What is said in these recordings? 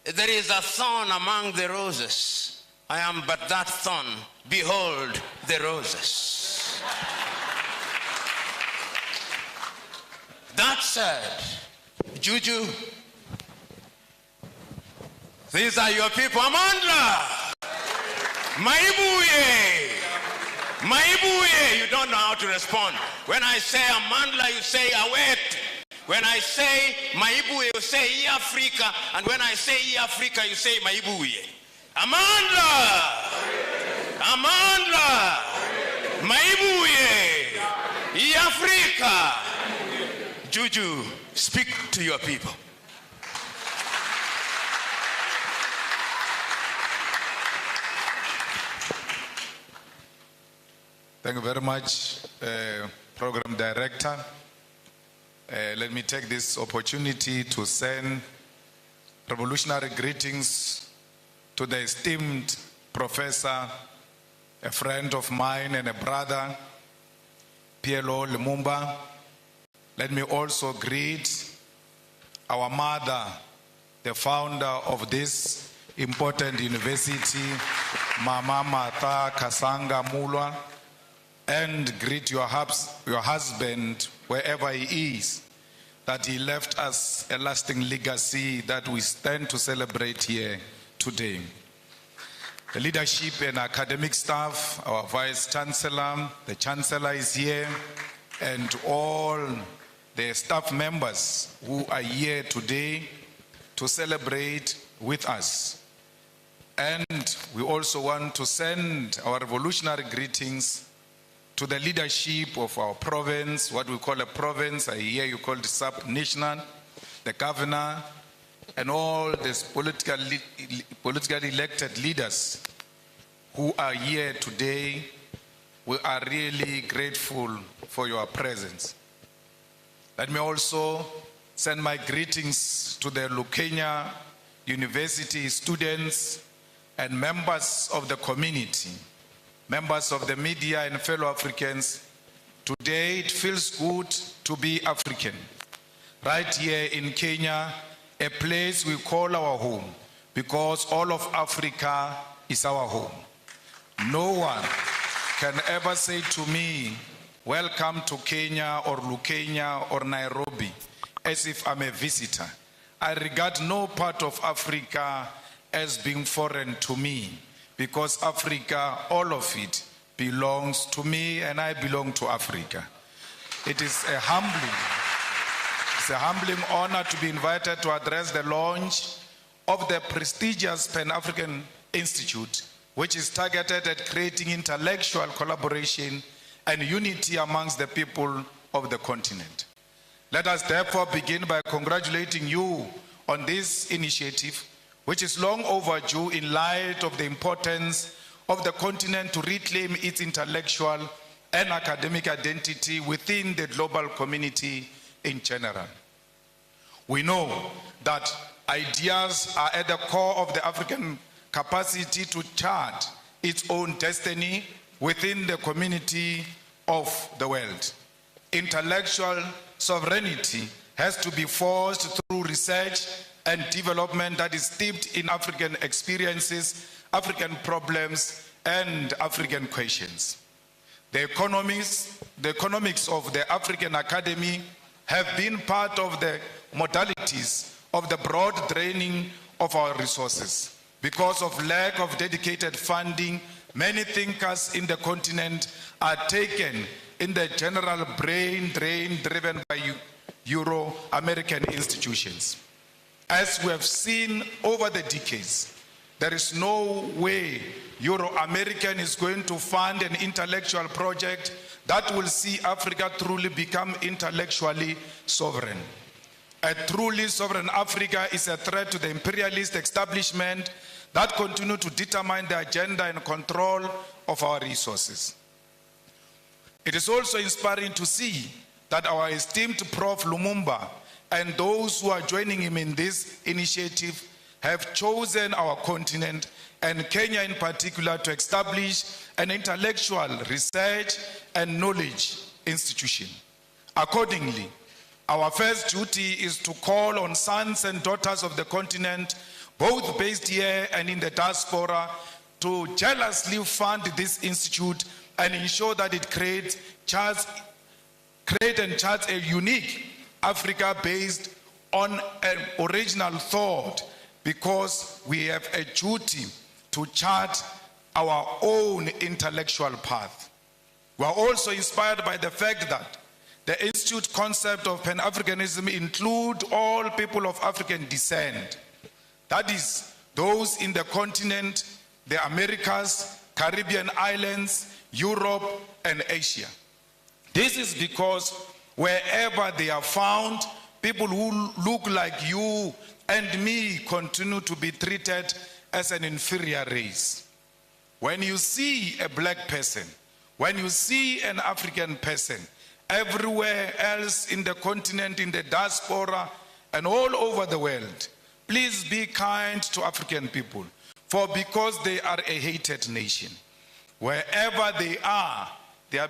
There is a thorn among the roses. I am but that thorn. Behold the roses. That said, Juju, these are your people. Amandla! Maibuye! Maibuye! You don't know how to respond. When I say Amandla, you say Awet. When I say Maibuye, you say E Africa. And when I say E Africa, you say Maibuye. Amandla! Amandla! Maibuye! E Africa! Juju, speak to your people. Thank you very much, Program Director. Let me take this opportunity to send revolutionary greetings to the esteemed professor, a friend of mine and a brother, PLO Lumumba. Let me also greet our mother, the founder of this important university, Mama Martha Kasanga Mulwa, and greet your husband wherever he is, that he left us a lasting legacy that we stand to celebrate here today. The leadership and academic staff, our Vice Chancellor, the Chancellor is here, and all the staff members who are here today to celebrate with us. And we also want to send our revolutionary greetings to the leadership of our province, what we call a province, I hear you call it sub-national, the governor, and all these politically elected leaders who are here today. We are really grateful for your presence. Let me also send my greetings to the Lukenya University students and members of the community, members of the media and fellow Africans. Today it feels good to be African. Right here in Kenya, a place we call our home, because all of Africa is our home. No one can ever say to me, welcome to Kenya or Lukenya or Nairobi, as if I'm a visitor. I regard no part of Africa as being foreign to me, because Africa, all of it, belongs to me and I belong to Africa. It is a humbling honor to be invited to address the launch of the prestigious Pan-African Institute, which is targeted at creating intellectual collaboration and unity amongst the people of the continent. Let us therefore begin by congratulating you on this initiative, which is long overdue in light of the importance of the continent to reclaim its intellectual and academic identity within the global community in general. We know that ideas are at the core of the African capacity to chart its own destiny within the community of the world. Intellectual sovereignty has to be forged through research and development that is steeped in African experiences, African problems, and African questions. The economics of the African Academy have been part of the modalities of the broad draining of our resources. Because of lack of dedicated funding, many thinkers in the continent are taken in the general brain drain driven by Euro-American institutions. As we have seen over the decades, there is no way Euro-American is going to fund an intellectual project that will see Africa truly become intellectually sovereign. A truly sovereign Africa is a threat to the imperialist establishment that continue to determine the agenda and control of our resources. It is also inspiring to see that our esteemed Prof. Lumumba and those who are joining him in this initiative have chosen our continent, and Kenya in particular, to establish an intellectual research and knowledge institution. Accordingly, our first duty is to call on sons and daughters of the continent both based here and in the diaspora, to jealously fund this institute and ensure that it create and charts a unique Africa based on an original thought, because we have a duty to chart our own intellectual path. We are also inspired by the fact that the Institute concept of Pan-Africanism include all people of African descent. That is, those in the continent, the Americas, Caribbean islands, Europe, and Asia. This is because wherever they are found, people who look like you and me continue to be treated as an inferior race. When you see a black person, when you see an African person, everywhere else in the continent, in the diaspora, and all over the world, please be kind to African people, for because they are a hated nation. Wherever they are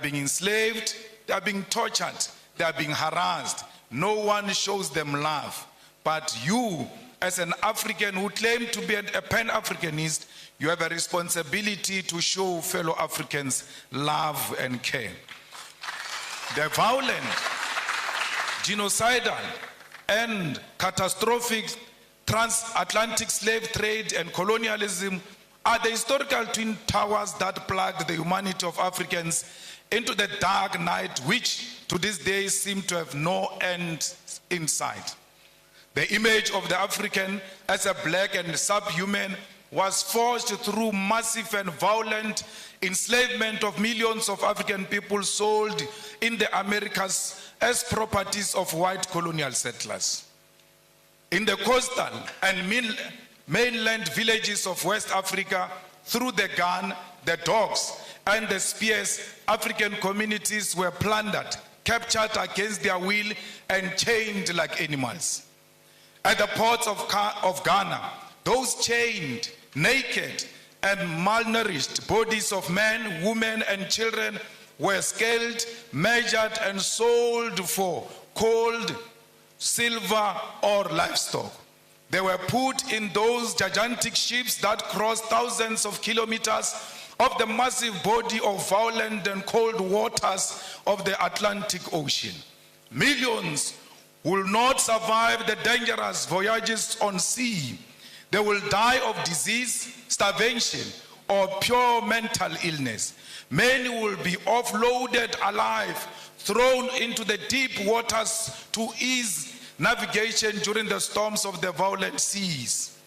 being enslaved, they are being tortured, they are being harassed. No one shows them love. But you, as an African who claim to be a Pan-Africanist, you have a responsibility to show fellow Africans love and care. The violent, genocidal, and catastrophic transatlantic slave trade and colonialism are the historical twin towers that plug the humanity of Africans into the dark night, which to this day seem to have no end in sight. The image of the African as a black and subhuman was forged through massive and violent enslavement of millions of African people sold in the Americas as properties of white colonial settlers. In the coastal and mainland villages of West Africa, through the gun, the dogs, and the spears, African communities were plundered, captured against their will, and chained like animals. At the ports of Ghana, those chained, naked, and malnourished bodies of men, women, and children were scaled, measured, and sold for gold, silver, or livestock. They were put in those gigantic ships that crossed thousands of kilometers of the massive body of violent and cold waters of the Atlantic Ocean. Millions will not survive the dangerous voyages on sea. They will die of disease, starvation, or pure mental illness. Many will be offloaded alive, thrown into the deep waters to ease navigation during the storms of the violent seas.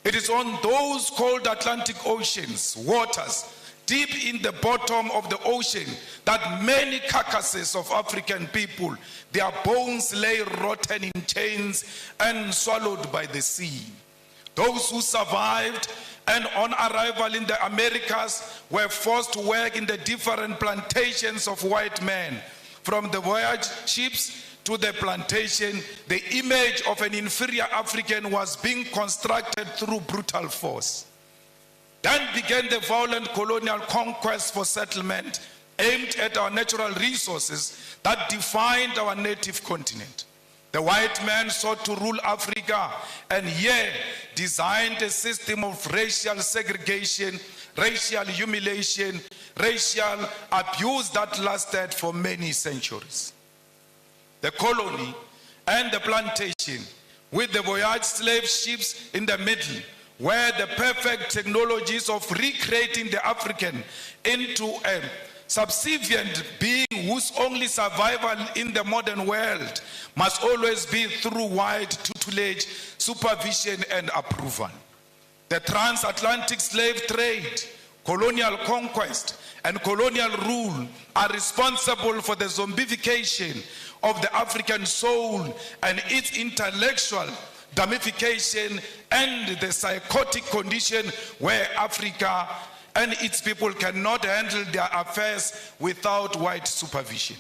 It is on those cold Atlantic Ocean's waters, deep in the bottom of the ocean, that many carcasses of African people, their bones lay rotten in chains and swallowed by the sea. Those who survived and on arrival in the Americas were forced to work in the different plantations of white men. From the voyage ships to the plantation, the image of an inferior African was being constructed through brutal force. Then began the violent colonial conquest for settlement aimed at our natural resources that defined our native continent. The white man sought to rule Africa and here designed a system of racial segregation, racial humiliation, racial abuse that lasted for many centuries. The colony and the plantation, with the voyage slave ships in the middle, were the perfect technologies of recreating the African into a subservient being whose only survival in the modern world must always be through white tutelage, supervision, and approval. The transatlantic slave trade, colonial conquest, and colonial rule are responsible for the zombification of the African soul and its intellectual damnification and the psychotic condition where Africa and its people cannot handle their affairs without white supervision.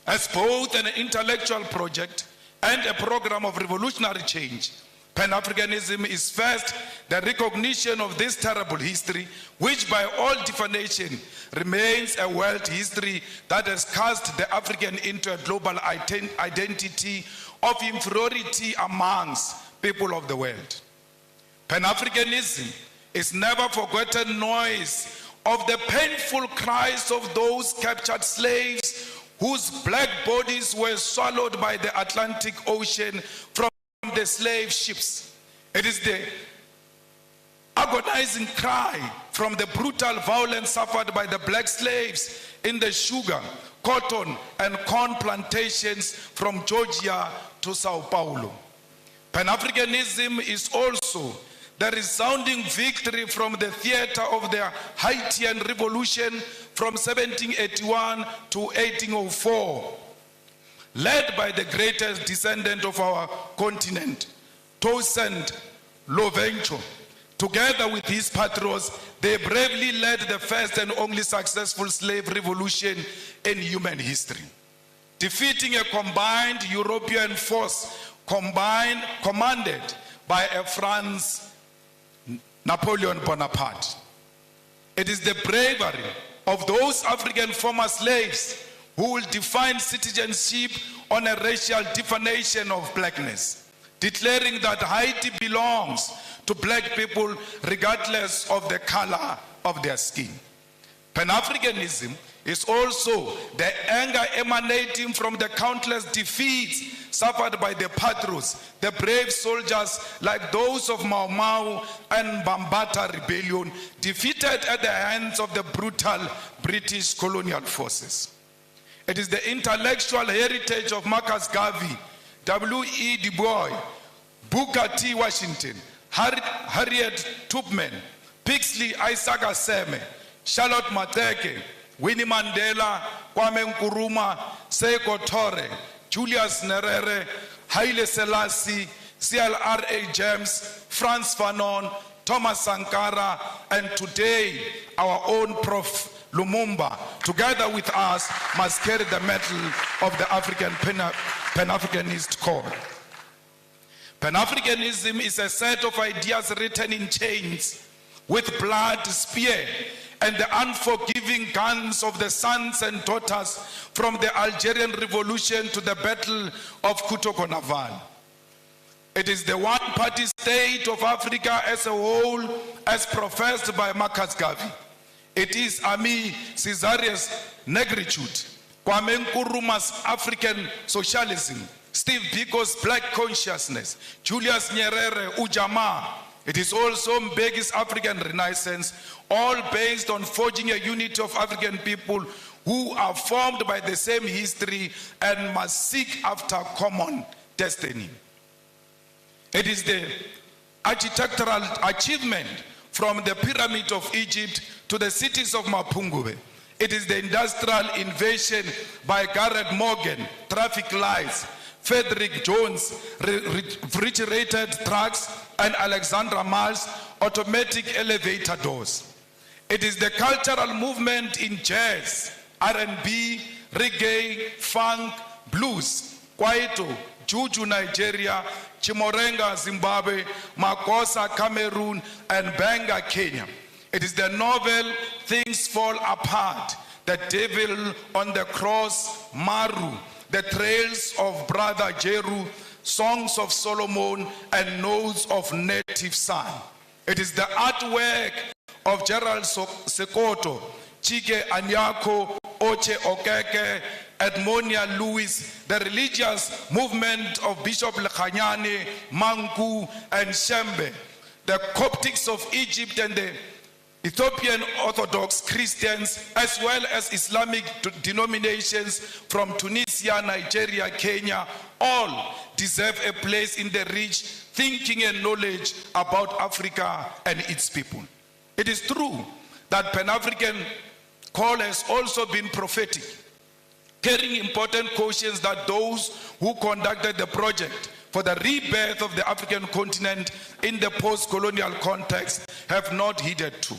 As both an intellectual project and a program of revolutionary change, Pan-Africanism is first the recognition of this terrible history, which by all definition remains a world history that has cast the African into a global identity of inferiority amongst people of the world. Pan-Africanism is never forgotten noise of the painful cries of those captured slaves whose black bodies were swallowed by the Atlantic Ocean from the slave ships. It is the agonizing cry from the brutal violence suffered by the black slaves in the sugar, cotton, and corn plantations from Georgia to Sao Paulo. Pan-Africanism is also the resounding victory from the theater of the Haitian Revolution from 1781 to 1804, led by the greatest descendant of our continent, Toussaint Louverture. Together with his patrons, they bravely led the first and only successful slave revolution in human history, defeating a combined European force commanded by a France Napoleon Bonaparte. It is the bravery of those African former slaves who will define citizenship on a racial definition of blackness, declaring that Haiti belongs to black people regardless of the color of their skin. Pan-Africanism is also the anger emanating from the countless defeats suffered by the patrons, the brave soldiers like those of Mau Mau and Bambata rebellion, defeated at the hands of the brutal British colonial forces. It is the intellectual heritage of Marcus Garvey, W.E. Du Bois, Booker T. Washington, Harriet Tubman, Pixley Isaac Aseme, Charlotte Mateke, Winnie Mandela, Kwame Nkrumah, Seiko Tore, Julius Nyerere, Haile Selassie, C.L.R.A. James, Frantz Fanon, Thomas Sankara, and today our own Prof. Lumumba, together with us, must carry the mantle of the African Pan-Africanist call. Pan-Africanism is a set of ideas written in chains with blood, spear, and the unforgiving guns of the sons and daughters from the Algerian Revolution to the Battle of Kutoko-Naval. It is the one-party state of Africa as a whole, as professed by Marcus Garvey. It is Ami Caesarius' negritude, Kwame Nkrumah's African socialism, Steve Biko's black consciousness, Julius Nyerere, Ujamaa. It is also Mbeki's African Renaissance, all based on forging a unity of African people who are formed by the same history and must seek after common destiny. It is the architectural achievement from the Pyramid of Egypt to the cities of Mapungubwe. It is the industrial invasion by Garrett Morgan, traffic lights, Frederick Jones, refrigerated trucks, and Alexandra Miles, automatic elevator doors. It is the cultural movement in jazz, R&B, reggae, funk, blues, kwaito, juju Nigeria, Chimorenga Zimbabwe, Makosa Cameroon, and Benga Kenya. It is the novel Things Fall Apart, The Devil on the Cross, Maru, The Trails of Brother Jeru, Songs of Solomon, and Notes of Native Son. It is the artwork of Gerald Sekoto, Chike Anyako, Oche Okeke, Edmonia Lewis, the religious movement of Bishop Lekhanyane, Manku, and Shembe, the Coptics of Egypt and the Ethiopian Orthodox Christians, as well as Islamic denominations from Tunisia, Nigeria, Kenya, all deserve a place in the rich thinking and knowledge about Africa and its people. It is true that Pan-African call has also been prophetic, carrying important cautions that those who conducted the project for the rebirth of the African continent in the post-colonial context have not heeded to.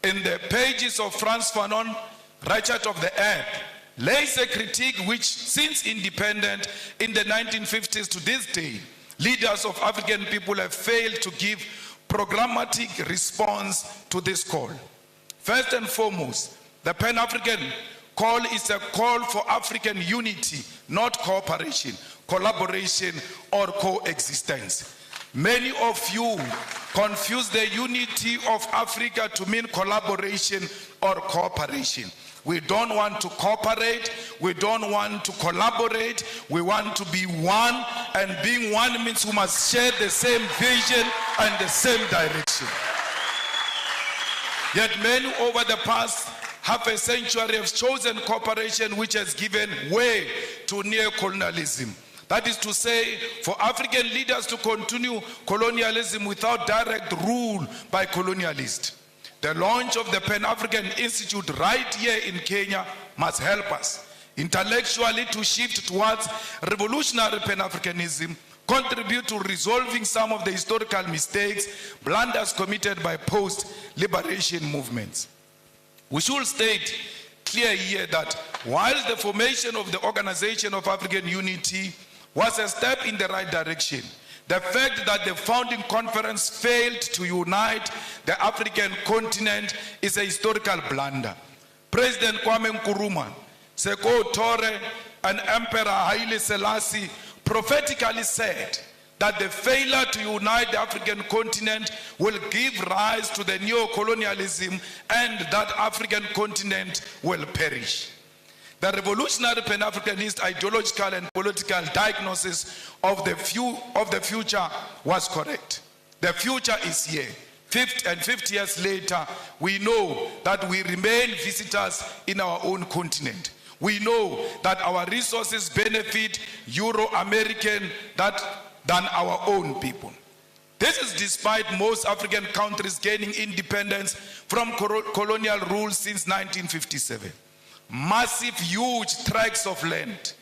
In the pages of Frantz Fanon, Ratchet of the Earth, lays a critique which, since independent in the 1950s to this day, leaders of African people have failed to give programmatic response to this call. First and foremost, the Pan-African call is a call for African unity, not cooperation, collaboration, or coexistence. Many of you confuse the unity of Africa to mean collaboration or cooperation. We don't want to cooperate. We don't want to collaborate. We want to be one, and being one means we must share the same vision and the same direction. Yet many over the past half a century have chosen cooperation, which has given way to neo-colonialism. That is to say, for African leaders to continue colonialism without direct rule by colonialists. The launch of the Pan-African Institute right here in Kenya must help us intellectually to shift towards revolutionary Pan-Africanism, contribute to resolving some of the historical mistakes, blunders committed by post-liberation movements. We should state clear here that while the formation of the Organization of African Unity was a step in the right direction, the fact that the founding conference failed to unite the African continent is a historical blunder. President Kwame Nkrumah, Seko Tore, and Emperor Haile Selassie prophetically said that the failure to unite the African continent will give rise to the neo-colonialism and that African continent will perish. The revolutionary Pan-Africanist ideological and political diagnosis of the future was correct. The future is here. 50 years later, we know that we remain visitors in our own continent. We know that our resources benefit Euro-American than our own people. This is despite most African countries gaining independence from colonial rule since 1957. Massive, huge tracts of land,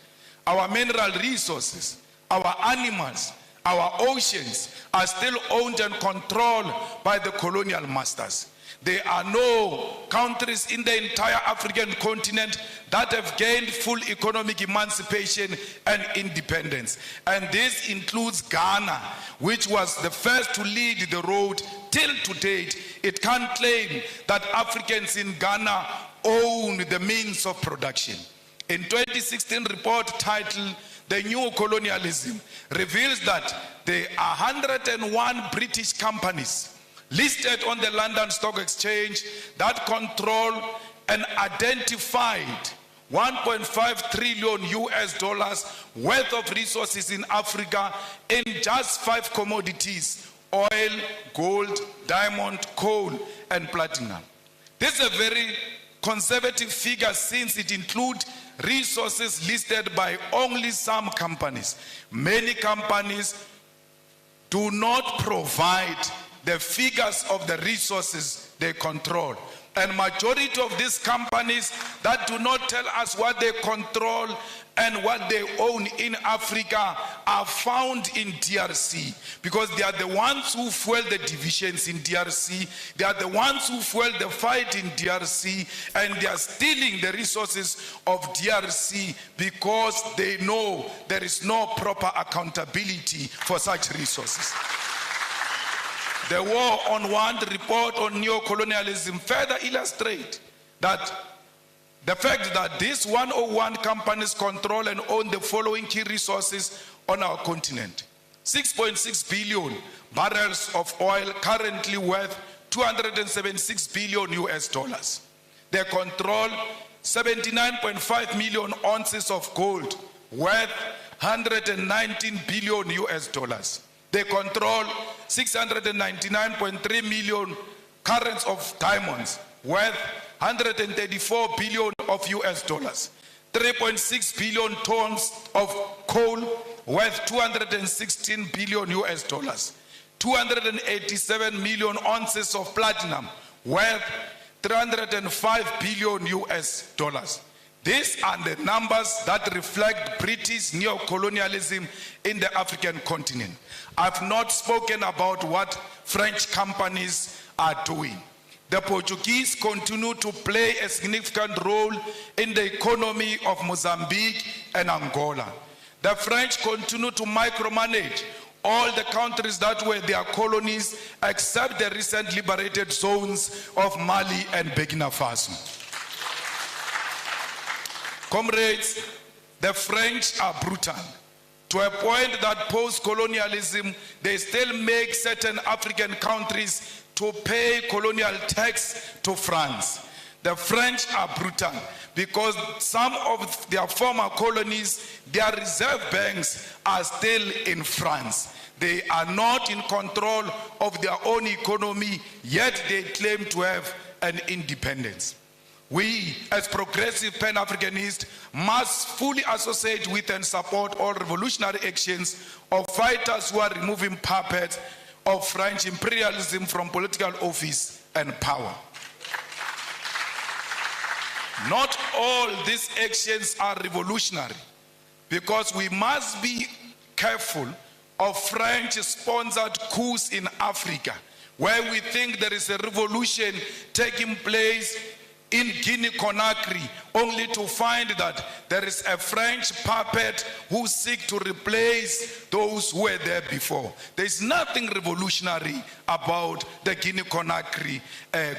our mineral resources, our animals, our oceans are still owned and controlled by the colonial masters. There are no countries in the entire African continent that have gained full economic emancipation and independence. And this includes Ghana, which was the first to lead the road. Till to date, it can't claim that Africans in Ghana own the means of production. In 2016 report titled The New Colonialism reveals that there are 101 British companies listed on the London Stock Exchange that control an identified 1.5 trillion US dollars worth of resources in Africa in just 5 commodities: oil, gold, diamond, coal, and platinum. This is a very conservative figure since it includes resources listed by only some companies. Many companies do not provide the figures of the resources they control. And majority of these companies that do not tell us what they control and what they own in Africa are found in DRC, because they are the ones who fuel the divisions in DRC. They are the ones who fuel the fight in DRC, and they are stealing the resources of DRC because they know there is no proper accountability for such resources. The War on Want report on neo-colonialism further illustrates that the fact that these 101 companies control and own the following key resources on our continent: 6.6 billion barrels of oil, currently worth 276 billion US dollars. They control 79.5 million ounces of gold, worth 119 billion US dollars. They control 699.3 million carats of diamonds, worth 134 billion of US dollars. 3.6 billion tons of coal, worth 216 billion US dollars. 287 million ounces of platinum, worth 305 billion US dollars. These are the numbers that reflect British neo-colonialism in the African continent. I've not spoken about what French companies are doing. The Portuguese continue to play a significant role in the economy of Mozambique and Angola. The French continue to micromanage all the countries that were their colonies, except the recent liberated zones of Mali and Burkina Faso. Comrades, the French are brutal. to a point that post-colonialism, they still make certain African countries to pay colonial tax to France. The French are brutal because some of their former colonies, their reserve banks are still in France. They are not in control of their own economy, yet they claim to have an independence. We, as progressive Pan-Africanists, must fully associate with and support all revolutionary actions of fighters who are removing puppets of French imperialism from political office and power. Not all these actions are revolutionary, because we must be careful of French-sponsored coups in Africa, where we think there is a revolution taking place in Guinea-Conakry, only to find that there is a French puppet who seeks to replace those who were there before. There is nothing revolutionary about the Guinea-Conakry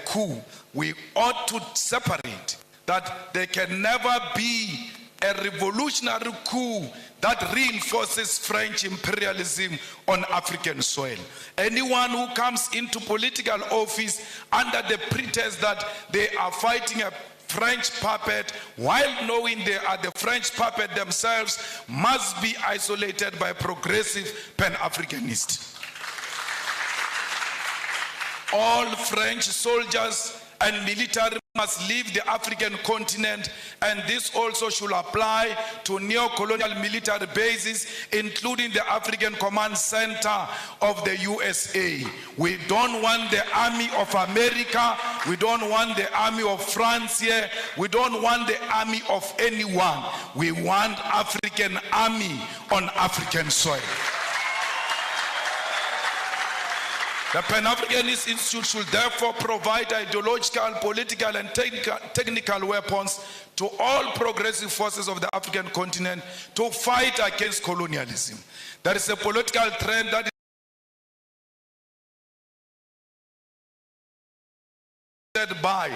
coup. We ought to separate that there can never be a revolutionary coup that reinforces French imperialism on African soil. Anyone who comes into political office under the pretense that they are fighting a French puppet, while knowing they are the French puppet themselves, must be isolated by progressive Pan-Africanists. All French soldiers and military must leave the African continent, and this also should apply to neo-colonial military bases, including the African Command Center of the USA. We don't want the army of America, we don't want the army of France here, we don't want the army of anyone. We want African army on African soil. The Pan-Africanist Institute should therefore provide ideological, political, and technical weapons to all progressive forces of the African continent to fight against colonialism. There is a political trend that is led by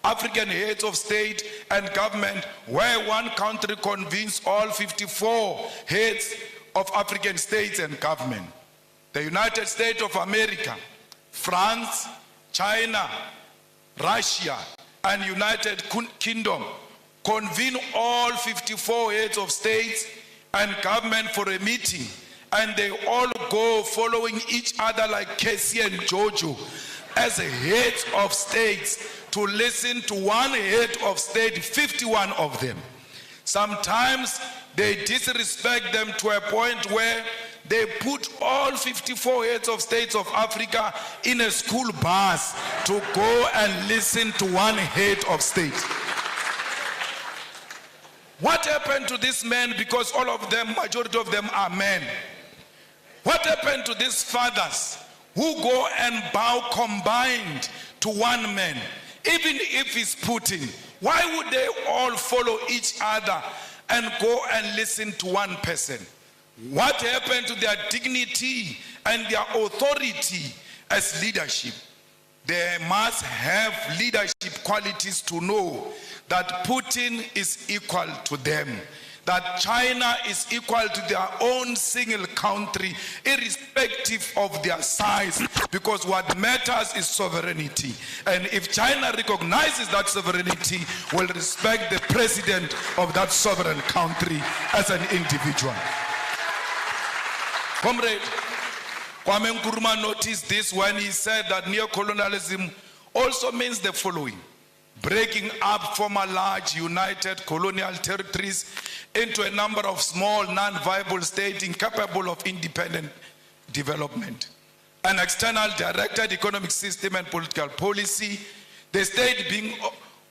African heads of state and government, where one country convenes all 54 heads of African states and government. The United States of America, France, China, Russia, and United Kingdom convene all 54 heads of states and government for a meeting, and they all go following each other like Casey and Jojo as heads of states to listen to one head of state, 51 of them. Sometimes they disrespect them to a point where they put all 54 heads of states of Africa in a school bus to go and listen to one head of state. What happened to these men? Because all of them, majority of them are men. What happened to these fathers who go and bow combined to one man? Even if it's Putin, why would they all follow each other and go and listen to one person? What happened to their dignity and their authority as leadership? They must have leadership qualities to know that Putin is equal to them, that China is equal to their own single country, irrespective of their size, because what matters is sovereignty. And if China recognizes that sovereignty, will respect the president of that sovereign country as an individual. Comrade Anguruma noticed this when he said that neocolonialism also means the following: breaking up former large united colonial territories into a number of small non-viable states incapable of independent development. An external directed economic system and political policy, the state being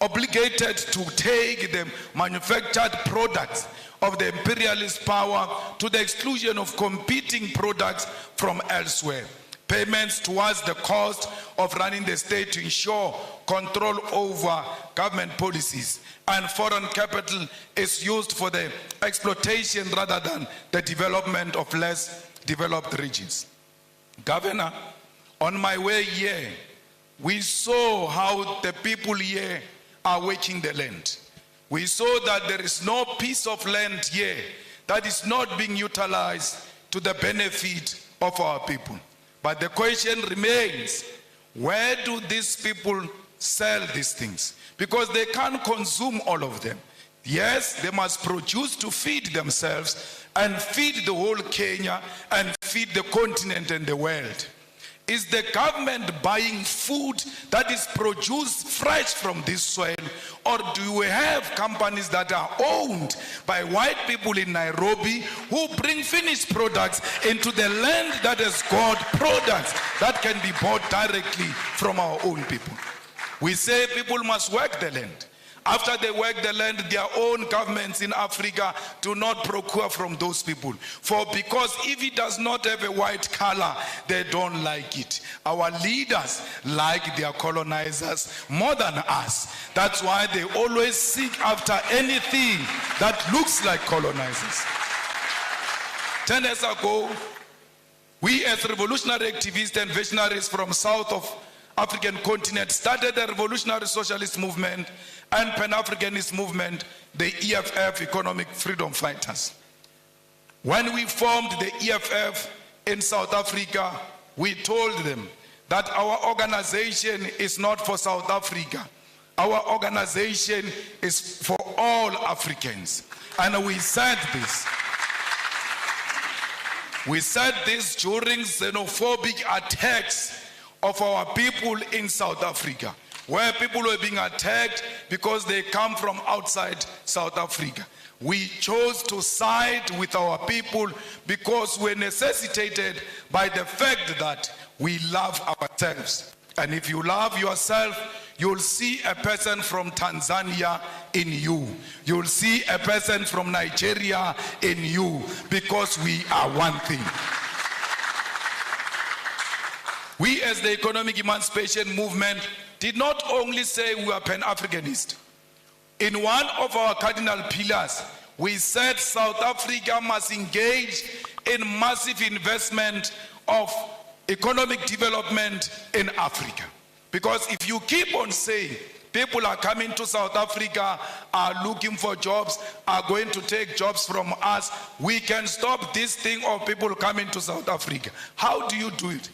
obligated to take the manufactured products of the imperialist power to the exclusion of competing products from elsewhere. Payments towards the cost of running the state to ensure control over government policies, and foreign capital is used for the exploitation rather than the development of less developed regions. Governor, on my way here, we saw how the people here are working the land. We saw that there is no piece of land here that is not being utilized to the benefit of our people. But the question remains, where do these people sell these things? Because they can't consume all of them. Yes, they must produce to feed themselves and feed the whole Kenya and feed the continent and the world. Is the government buying food that is produced fresh from this soil, or do we have companies that are owned by white people in Nairobi who bring finished products into the land that has got products that can be bought directly from our own people? We say people must work the land. After they work the land, their own governments in Africa do not procure from those people. Because if it does not have a white color, they don't like it. Our leaders like their colonizers more than us. That's why they always seek after anything that looks like colonizers. 10 years ago, we as revolutionary activists and visionaries from south of African continent started the revolutionary socialist movement and Pan-Africanist movement, the EFF, Economic Freedom Fighters. When we formed the EFF in South Africa, we told them that our organization is not for South Africa. Our organization is for all Africans. And we said this. We said this during xenophobic attacks of our people in South Africa, where people were being attacked because they come from outside South Africa. We chose to side with our people because we're necessitated by the fact that we love ourselves. And if you love yourself, you'll see a person from Tanzania in you. You'll see a person from Nigeria in you, because we are one thing. We as the economic emancipation movement did not only say we are Pan-Africanist. In one of our cardinal pillars, we said South Africa must engage in massive investment of economic development in Africa. Because if you keep on saying people are coming to South Africa, are looking for jobs, are going to take jobs from us, we can stop this thing of people coming to South Africa. How do you do it?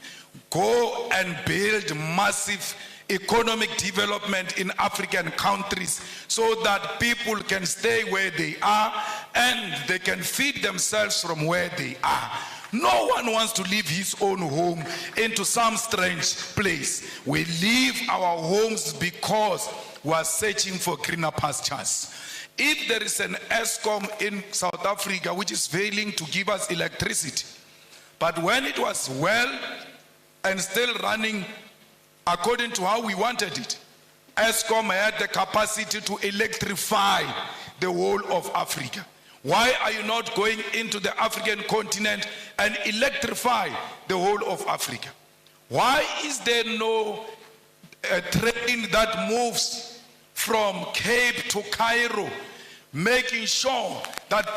Go and build massive economic development in African countries so that people can stay where they are and they can feed themselves from where they are. No one wants to leave his own home into some strange place. We leave our homes because we are searching for greener pastures. If there is an ESCOM in South Africa which is failing to give us electricity, but when it was well and still running according to how we wanted it, ESCOM had the capacity to electrify the whole of Africa. Why are you not going into the African continent and electrify the whole of Africa? Why is there no train that moves from Cape to Cairo, making sure that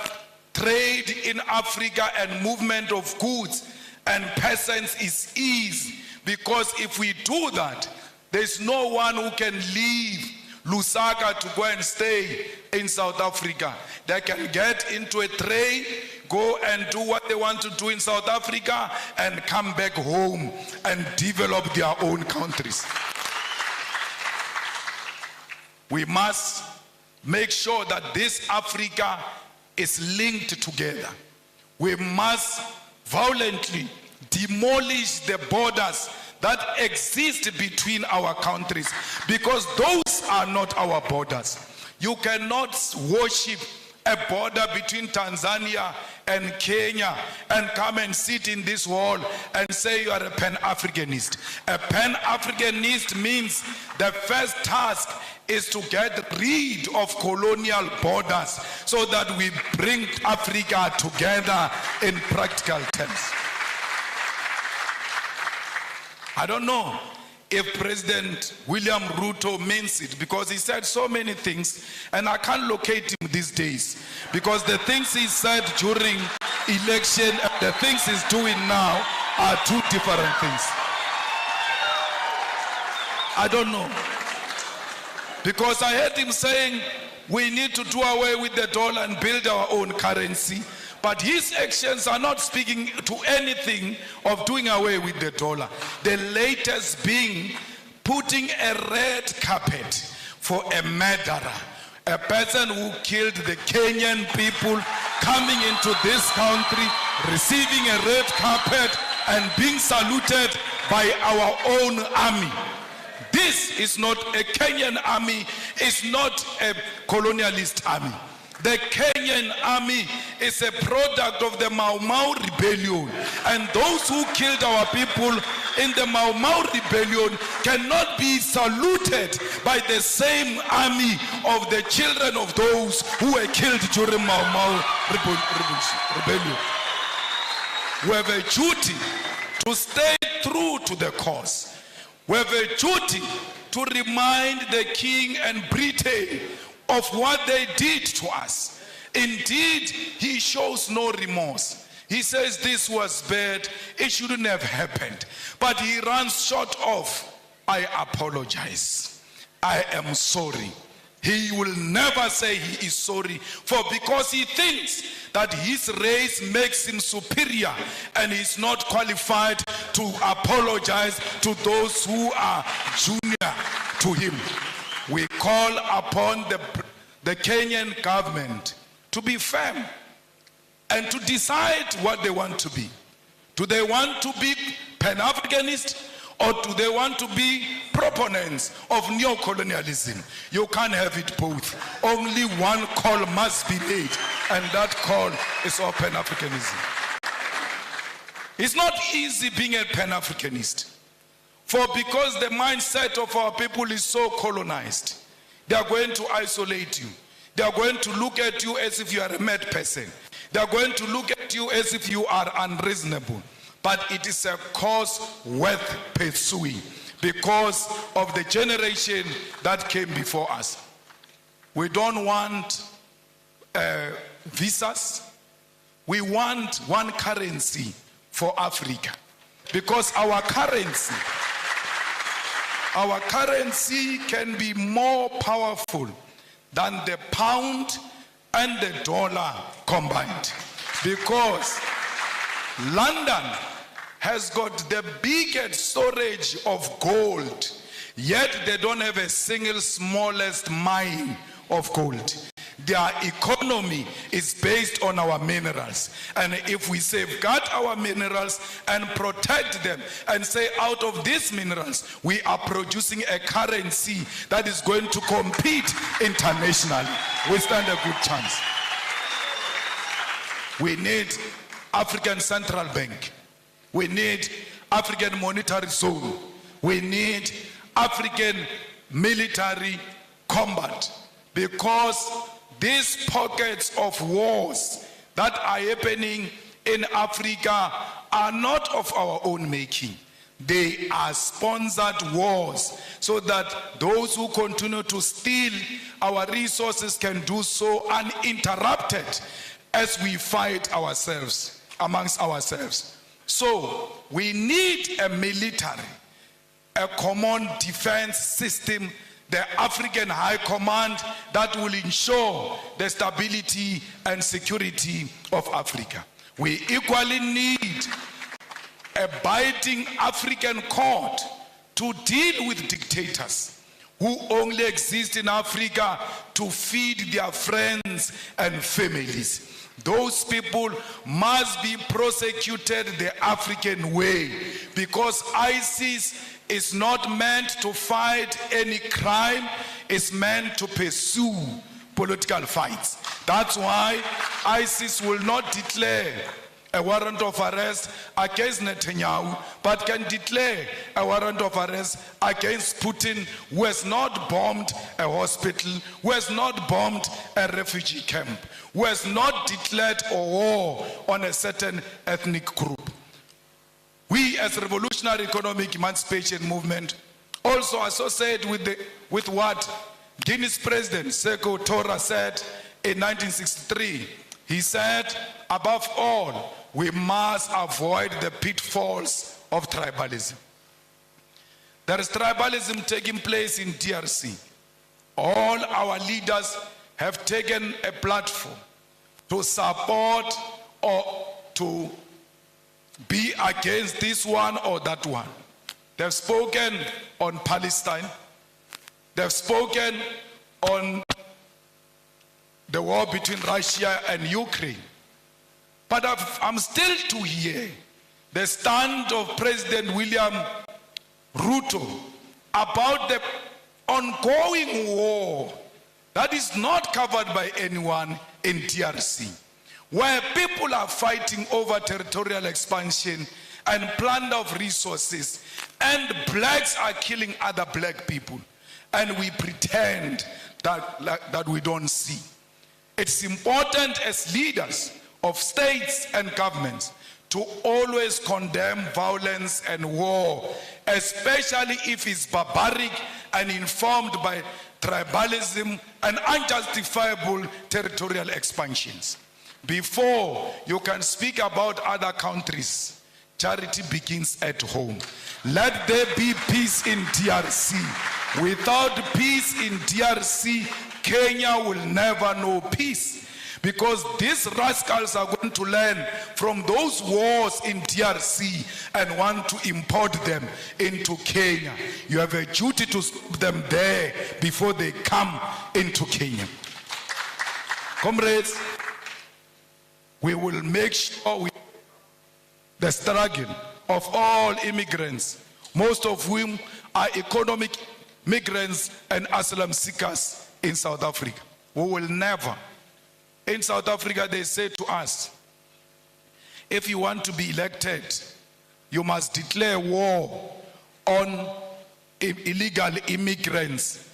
trade in Africa and movement of goods and persons is easy? Because if we do that, there's no one who can leave Lusaka to go and stay in South Africa. They can get into a train, go and do what they want to do in South Africa, and come back home and develop their own countries. We must make sure that this Africa is linked together. We must violently demolish the borders that exist between our countries, because those are not our borders. You cannot worship a border between Tanzania and Kenya and come and sit in this hall and say you are a Pan-Africanist. A Pan-Africanist means the first task is to get rid of colonial borders so that we bring Africa together in practical terms. I don't know if President William Ruto means it, because he said so many things and I can't locate him these days, because the things he said during election and the things he's doing now are two different things. I don't know, because I heard him saying we need to do away with the dollar and build our own currency. But his actions are not speaking to anything of doing away with the dollar. The latest being putting a red carpet for a murderer, a person who killed the Kenyan people, coming into this country, receiving a red carpet and being saluted by our own army. This is not a Kenyan army, it's not a colonialist army. The Kenyan army is a product of the Mau Mau rebellion, and those who killed our people in the Mau Mau rebellion cannot be saluted by the same army of the children of those who were killed during Mau Mau rebellion. We have a duty to stay true to the cause. We have a duty to remind the King and Britain of what they did to us. Indeed, he shows no remorse. He says this was bad, it shouldn't have happened. But he runs short of, I apologize, I am sorry. He will never say he is sorry, for because he thinks that his race makes him superior and he's not qualified to apologize to those who are junior to him. We call upon the Kenyan government to be firm and to decide what they want to be. Do they want to be Pan-Africanist, or do they want to be proponents of neo-colonialism? You can't have it both. Only one call must be made, and that call is of Pan-Africanism. It's not easy being a Pan-Africanist, for because the mindset of our people is so colonized, they are going to isolate you. They are going to look at you as if you are a mad person. They are going to look at you as if you are unreasonable. But it is a cause worth pursuing because of the generation that came before us. We don't want visas. We want one currency for Africa, because our currency can be more powerful than the pound and the dollar combined, because London has got the biggest storage of gold, yet they don't have a single smallest mine of gold. Their economy is based on our minerals, and if we safeguard our minerals and protect them and say out of these minerals we are producing a currency that is going to compete internationally, we stand a good chance. We need African Central Bank. We need African Monetary Zone. We need African military combat, because these pockets of wars that are happening in Africa are not of our own making. They are sponsored wars, so that those who continue to steal our resources can do so uninterrupted as we fight ourselves, amongst ourselves. So we need a military, a common defense system, the African High Command that will ensure the stability and security of Africa. We equally need a biting African court to deal with dictators who only exist in Africa to feed their friends and families. Those people must be prosecuted the African way, because ISIS is not meant to fight any crime, it's meant to pursue political fights. That's why ISIS will not declare a warrant of arrest against Netanyahu, but can declare a warrant of arrest against Putin, who has not bombed a hospital, who has not bombed a refugee camp, who has not declared a war on a certain ethnic group. We as Revolutionary Economic Emancipation Movement also associate with what Guinea's president Sekou Touré said in 1963. He said, above all, we must avoid the pitfalls of tribalism. There is tribalism taking place in DRC. All our leaders have taken a platform to support or to be against this one or that one. They've spoken on Palestine. They've spoken on the war between Russia and Ukraine. But I'm still to hear the stand of President William Ruto about the ongoing war that is not covered by anyone in DRC, where people are fighting over territorial expansion and plunder of resources, and blacks are killing other black people, and we pretend that we don't see. It's important as leaders of states and governments to always condemn violence and war, especially if it's barbaric and informed by tribalism and unjustifiable territorial expansions. Before you can speak about other countries, charity begins at home. Let there be peace in DRC. Without peace in DRC, Kenya will never know peace. Because these rascals are going to learn from those wars in DRC and want to import them into Kenya. You have a duty to stop them there before they come into Kenya. Comrades, we will make sure the struggle of all immigrants, most of whom are economic migrants and asylum seekers in South Africa. We will never. In South Africa, they say to us, if you want to be elected, you must declare war on illegal immigrants.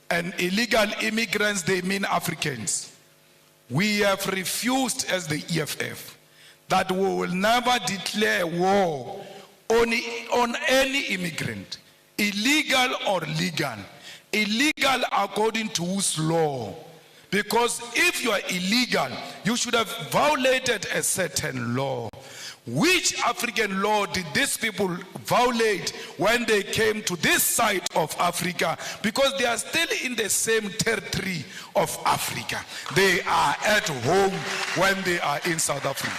And illegal immigrants, they mean Africans. We have refused as the EFF that we will never declare war on any immigrant, illegal or legal. Illegal according to whose law? Because if you are illegal, you should have violated a certain law. Which African law did these people violate when they came to this side of Africa? Because they are still in the same territory of Africa. They are at home when they are in South Africa.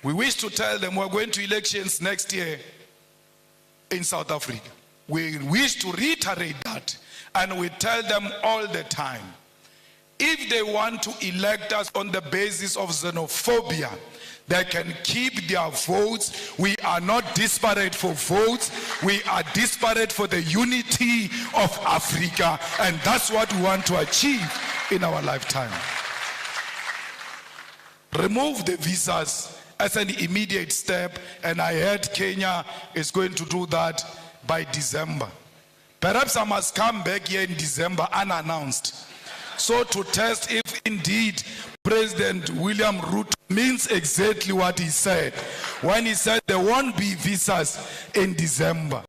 We wish to tell them we're going to elections next year in South Africa. We wish to reiterate that. And we tell them all the time, if they want to elect us on the basis of xenophobia, they can keep their votes. We are not disparate for votes. We are disparate for the unity of Africa. And that's what we want to achieve in our lifetime. Remove the visas as an immediate step. And I heard Kenya is going to do that by December. Perhaps I must come back here in December unannounced. So to test if indeed President William Ruto means exactly what he said when he said there won't be visas in December.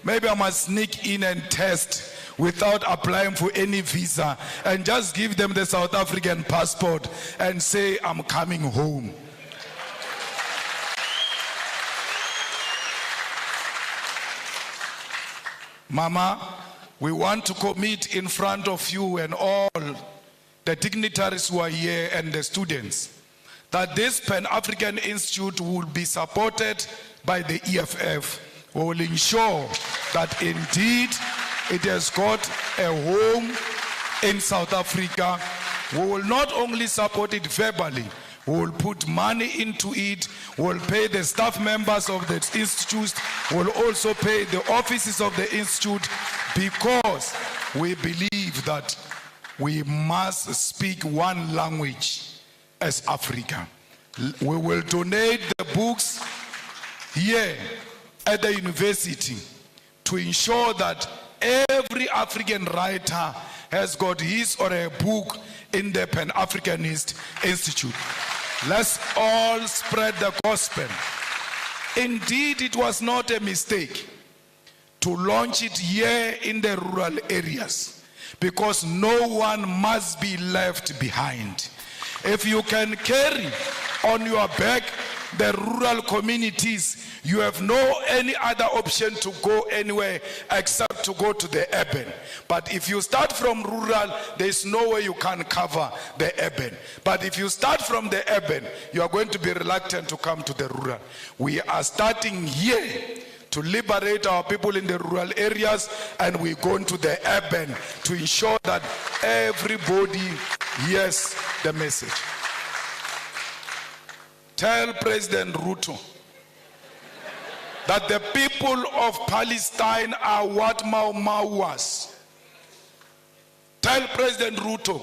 Maybe I must sneak in and test without applying for any visa and just give them the South African passport and say I'm coming home. Mama, we want to commit in front of you and all the dignitaries who are here and the students that this Pan-African Institute will be supported by the EFF. We will ensure that indeed it has got a home in South Africa. We will not only support it verbally, we will put money into it. We will pay the staff members of the institute. We will also pay the offices of the institute, because we believe that we must speak one language as Africa. We will donate the books here at the university to ensure that every African writer has got his or her book in the Pan-Africanist Institute. Let's all spread the gospel. Indeed, it was not a mistake to launch it here in the rural areas, because no one must be left behind. If you can carry on your back the rural communities, you have no any other option to go anywhere except to go to the urban. But if you start from rural, there is no way you can cover the urban. But if you start from the urban, you are going to be reluctant to come to the rural. We are starting here to liberate our people in the rural areas, and we're going to the urban to ensure that everybody hears the message. Tell President Ruto that the people of Palestine are what Mau Mau was. Tell President Ruto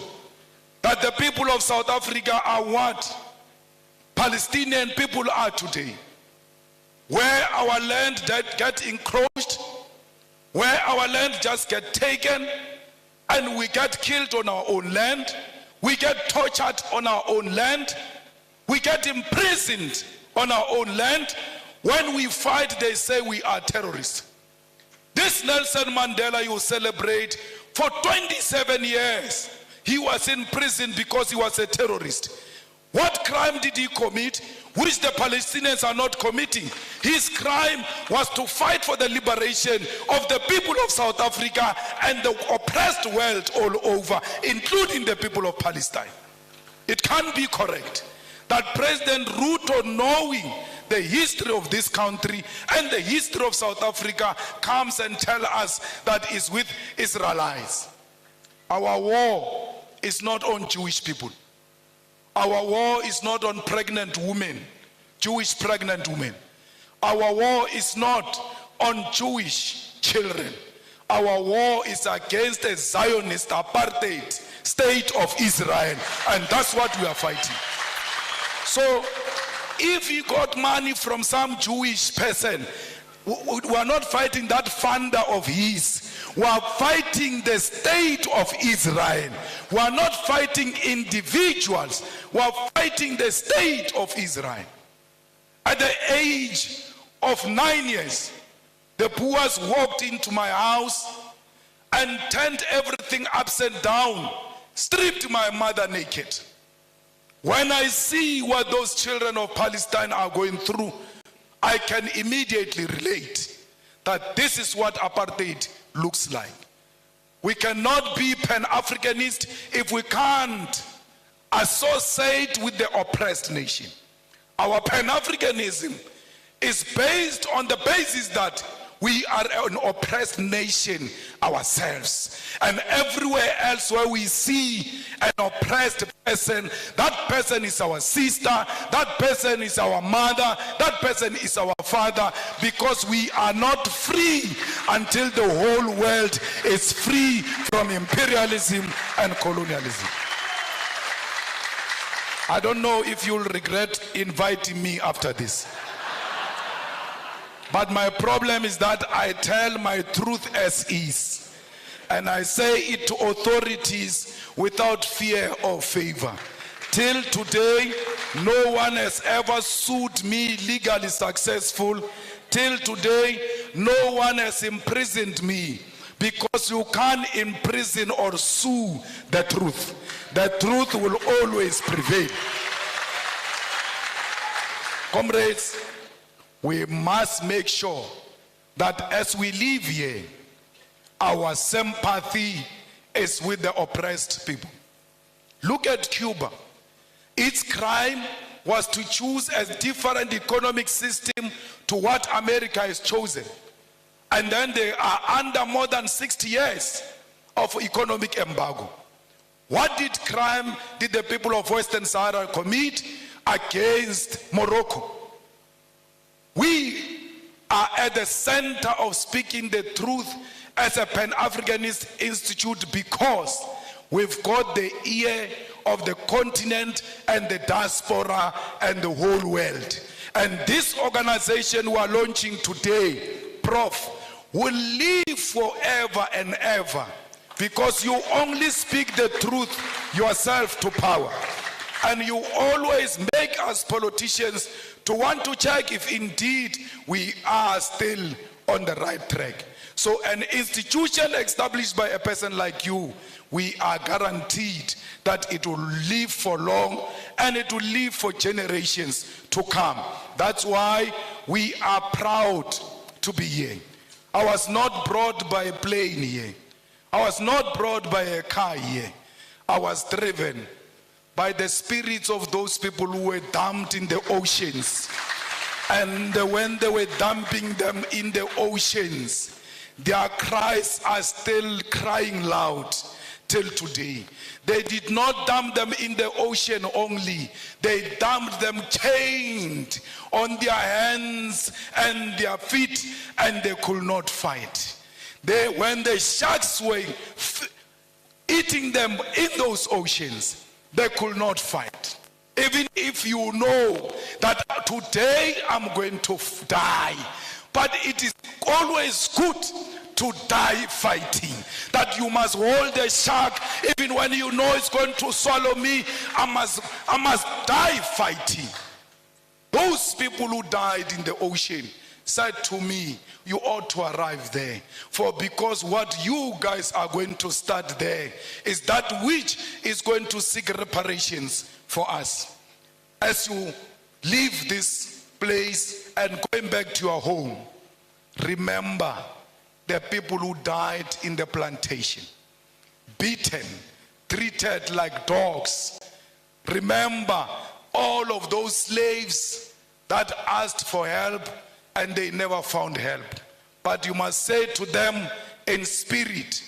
that the people of South Africa are what Palestinian people are today. Where our land get encroached, where our land just get taken, and we get killed on our own land, we get tortured on our own land, we get imprisoned on our own land. When we fight, they say we are terrorists. This Nelson Mandela you celebrate, for 27 years, he was in prison because he was a terrorist. What crime did he commit, which the Palestinians are not committing? His crime was to fight for the liberation of the people of South Africa and the oppressed world all over, including the people of Palestine. It can't be correct that President Ruto, knowing the history of this country and the history of South Africa, comes and tells us that it's with Israelites. Our war is not on Jewish people. Our war is not on pregnant women, Jewish pregnant women. Our war is not on Jewish children. Our war is against a Zionist apartheid state of Israel, and that's what we are fighting. So if he got money from some Jewish person, we are not fighting that funder of his. We are fighting the state of Israel. We are not fighting individuals. We are fighting the state of Israel. At the age of 9 years, the Boers walked into my house and turned everything upside down, stripped my mother naked. When I see what those children of Palestine are going through, I can immediately relate that this is what apartheid looks like. We cannot be Pan-Africanist if we can't associate with the oppressed nation. Our Pan-Africanism is based on the basis that we are an oppressed nation ourselves. And everywhere else where we see an oppressed person, that person is our sister, that person is our mother, that person is our father, because we are not free until the whole world is free from imperialism and colonialism. I don't know if you'll regret inviting me after this. But my problem is that I tell my truth as is. And I say it to authorities without fear or favor. Till today, no one has ever sued me legally successful. Till today, no one has imprisoned me. Because you can't imprison or sue the truth. The truth will always prevail. Comrades, we must make sure that as we live here, our sympathy is with the oppressed people. Look at Cuba. Its crime was to choose a different economic system to what America has chosen. And then they are under more than 60 years of economic embargo. What crime did the people of Western Sahara commit against Morocco? We are at the center of speaking the truth as a Pan-Africanist institute because we've got the ear of the continent and the diaspora and the whole world. And this organization we are launching today, Prof, will live forever and ever because you only speak the truth yourself to power. And you always make us politicians to want to check if indeed we are still on the right track. So an institution established by a person like you, we are guaranteed that it will live for long and it will live for generations to come. That's why we are proud to be here. I was not brought by a plane here. I was not brought by a car here. I was driven by the spirits of those people who were dumped in the oceans. And when they were dumping them in the oceans, their cries are still crying loud till today. They did not dump them in the ocean only. They dumped them chained on their hands and their feet, and they could not fight. When the sharks were eating them in those oceans, they could not fight. Even if you know that today I'm going to die, but it is always good to die fighting. That you must hold the shark even when you know it's going to swallow me. I must die fighting. Those people who died in the ocean said to me, you ought to arrive there. For because what you guys are going to start there is that which is going to seek reparations for us. As you leave this place and going back to your home, remember the people who died in the plantation, beaten, treated like dogs. Remember all of those slaves that asked for help and they never found help. But you must say to them in spirit,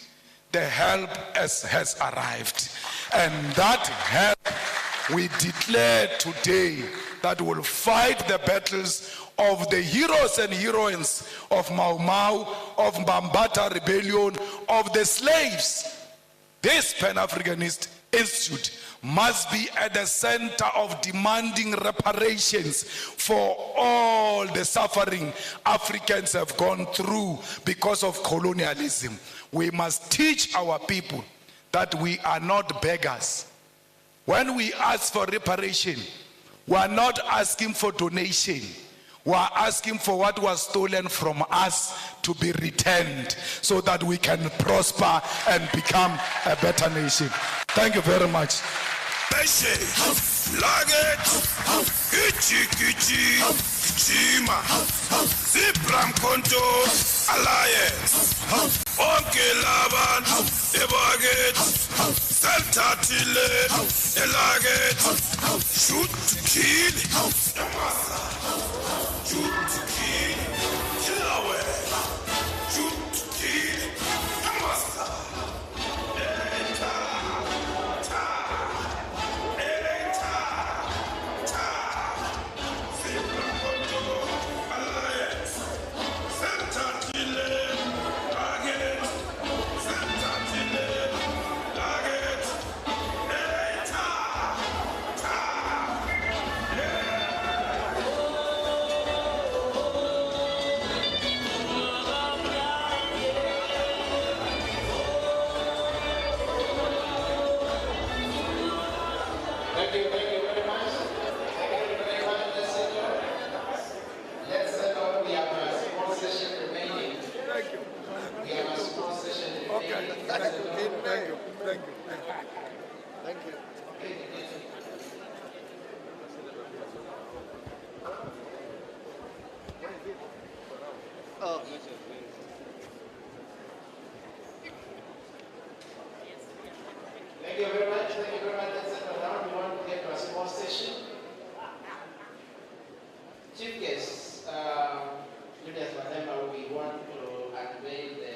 the help has arrived. And that help we declare today that will fight the battles of the heroes and heroines of Mau Mau, of Mbambata Rebellion, of the slaves. This Pan-Africanist Institute must be at the center of demanding reparations for all the suffering Africans have gone through because of colonialism. We must teach our people that we are not beggars. When we ask for reparation, we are not asking for donation. We are asking for what was stolen from us to be returned so that we can prosper and become a better nation. Thank you very much. Zipram Konto Alliance Onke Laban Ebaget Seltatile Elaget Shoot to kill Shoot to kill Kill away Shoot to kill Amasa Thank you very much. Thank you very much. Let's settle down. We want to get to a small session. Chief guest, Julius Malema, we want to unveil the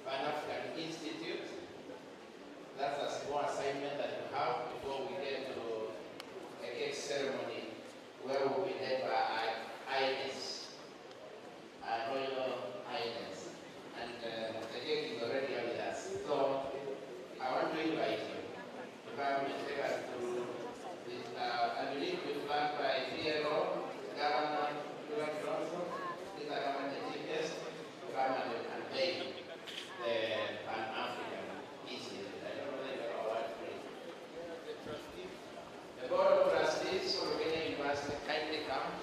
Pan-African Institute. That's a small assignment that you have before we get to a cake ceremony where we will be led by our Highness, our Royal Highness. And the cake is already with us. So I want to invite come.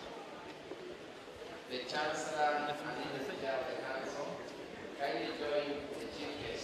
The Chancellor and the Chair of the Council kindly join the Chief Guest